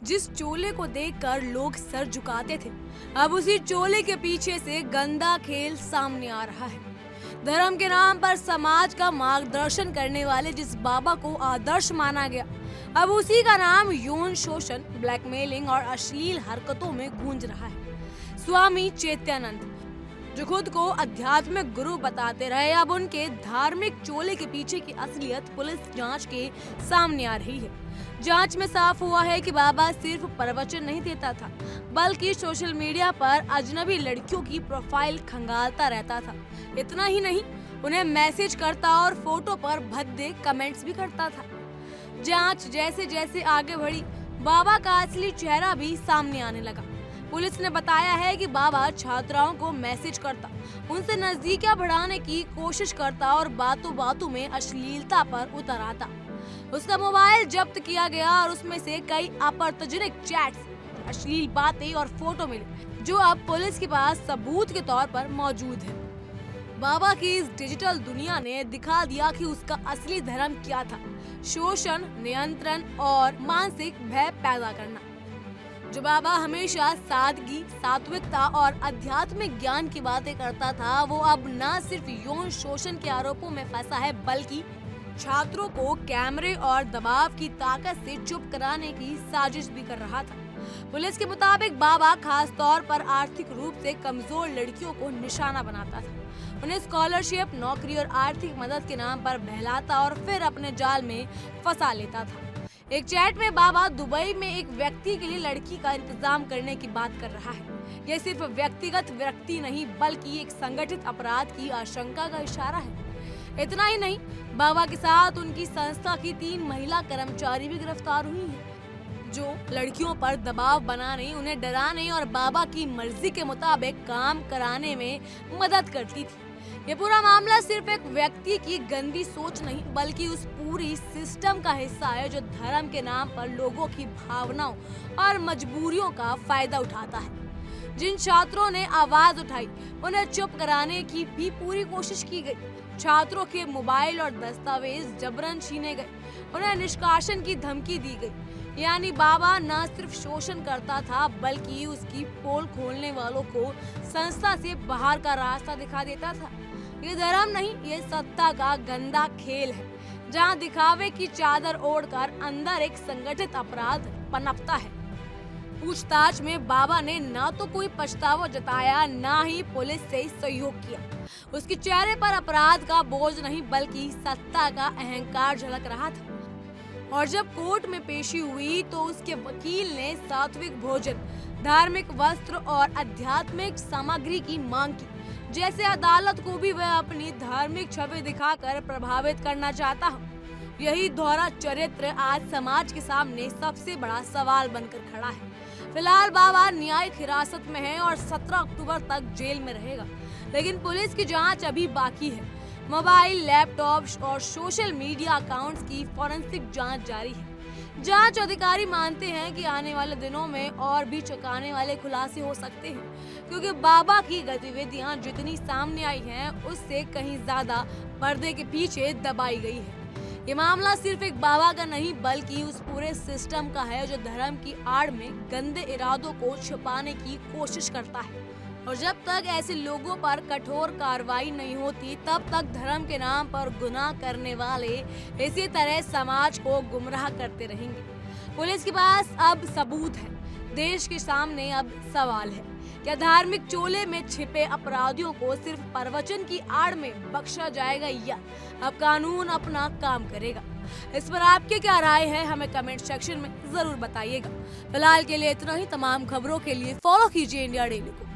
जिस चोले को देखकर लोग सर झुकाते थे, अब उसी चोले के पीछे से गंदा खेल सामने आ रहा है। धर्म के नाम पर समाज का मार्गदर्शन करने वाले जिस बाबा को आदर्श माना गया, अब उसी का नाम यौन शोषण, ब्लैकमेलिंग और अश्लील हरकतों में गूंज रहा है। स्वामी चैत्यानंद, जो खुद को आध्यात्मिक गुरु बताते रहे, अब उनके धार्मिक चोले के पीछे की असलियत पुलिस जांच के सामने आ रही है। जांच में साफ हुआ है कि बाबा सिर्फ प्रवचन नहीं देता था, बल्कि सोशल मीडिया पर अजनबी लड़कियों की प्रोफाइल खंगालता रहता था। इतना ही नहीं, उन्हें मैसेज करता और फोटो पर भद्दे कमेंट्स भी करता था। जांच जैसे जैसे आगे बढ़ी, बाबा का असली चेहरा भी सामने आने लगा। पुलिस ने बताया है कि बाबा छात्राओं को मैसेज करता, उनसे नजदीकियां बढ़ाने की कोशिश करता और बातों बातों में अश्लीलता पर उतर आता। उसका मोबाइल जब्त किया गया और उसमें से कई आपत्तिजनक चैट्स, अश्लील बातें और फोटो मिले, जो अब पुलिस के पास सबूत के तौर पर मौजूद है। बाबा की इस डिजिटल दुनिया ने दिखा दिया कि उसका असली धर्म क्या था: शोषण, नियंत्रण और मानसिक भय पैदा करना। जो बाबा हमेशा सादगी, सात्विकता और आध्यात्मिक ज्ञान की बातें करता था, वो अब न सिर्फ यौन शोषण के आरोपों में फंसा है, बल्कि छात्रों को कैमरे और दबाव की ताकत से चुप कराने की साजिश भी कर रहा था। पुलिस के मुताबिक बाबा खास तौर पर आर्थिक रूप से कमजोर लड़कियों को निशाना बनाता था। उन्हें स्कॉलरशिप, नौकरी और आर्थिक मदद के नाम पर बहलाता और फिर अपने जाल में फंसा लेता था। एक चैट में बाबा दुबई में एक व्यक्ति के लिए लड़की का इंतजाम करने की बात कर रहा है। यह सिर्फ व्यक्तिगत विरक्ति नहीं, बल्कि एक संगठित अपराध की आशंका का इशारा है। इतना ही नहीं, बाबा के साथ उनकी संस्था की 3 महिला कर्मचारी भी गिरफ्तार हुई हैं, जो लड़कियों पर दबाव बनाने, उन्हें डराने और बाबा की मर्जी के मुताबिक काम कराने में मदद करती थी। ये पूरा मामला सिर्फ एक व्यक्ति की गंदी सोच नहीं, बल्कि उस पूरी सिस्टम का हिस्सा है जो धर्म के नाम पर लोगों की भावनाओं और मजबूरियों का फायदा उठाता है। जिन छात्रों ने आवाज उठाई, उन्हें चुप कराने की भी पूरी कोशिश की गई। छात्रों के मोबाइल और दस्तावेज जबरन छीने गए, उन्हें निष्कासन की धमकी दी गई। यानी बाबा न सिर्फ शोषण करता था, बल्कि उसकी पोल खोलने वालों को संस्था से बाहर का रास्ता दिखा देता था। ये धर्म नहीं, ये सत्ता का गंदा खेल है, जहाँ दिखावे की चादर ओढ़कर अंदर एक संगठित अपराध पनपता है। पूछताछ में बाबा ने ना तो कोई पछतावा जताया, ना ही पुलिस से सहयोग किया। उसके चेहरे पर अपराध का बोझ नहीं, बल्कि सत्ता का अहंकार झलक रहा था। और जब कोर्ट में पेशी हुई तो उसके वकील ने सात्विक भोजन, धार्मिक वस्त्र और आध्यात्मिक सामग्री की मांग की, जैसे अदालत को भी वह अपनी धार्मिक छवि दिखाकर प्रभावित करना चाहता हो। यही दोहरा चरित्र आज समाज के सामने सबसे बड़ा सवाल बनकर खड़ा है। फिलहाल बाबा न्यायिक हिरासत में है और 17 अक्टूबर तक जेल में रहेगा, लेकिन पुलिस की जांच अभी बाकी है। मोबाइल, लैपटॉप और सोशल मीडिया अकाउंट्स की फॉरेंसिक जांच जारी है। जांच अधिकारी मानते हैं कि आने वाले दिनों में और भी चौंकाने वाले खुलासे हो सकते हैं, क्योंकि बाबा की गतिविधियां जितनी सामने आई हैं, उससे कहीं ज्यादा पर्दे के पीछे दबाई गई है। ये मामला सिर्फ एक बाबा का नहीं, बल्कि उस पूरे सिस्टम का है जो धर्म की आड़ में गंदे इरादों को छुपाने की कोशिश करता है। और जब तक ऐसे लोगों पर कठोर कार्रवाई नहीं होती, तब तक धर्म के नाम पर गुनाह करने वाले इसी तरह समाज को गुमराह करते रहेंगे। पुलिस के पास अब सबूत है, देश के सामने अब सवाल है, क्या धार्मिक चोले में छिपे अपराधियों को सिर्फ प्रवचन की आड़ में बख्शा जाएगा, या अब कानून अपना काम करेगा? इस पर आपके क्या राय है, हमें कमेंट सेक्शन में जरूर बताइएगा। फिलहाल के लिए इतना ही। तमाम खबरों के लिए फॉलो कीजिए इंडिया डेली को।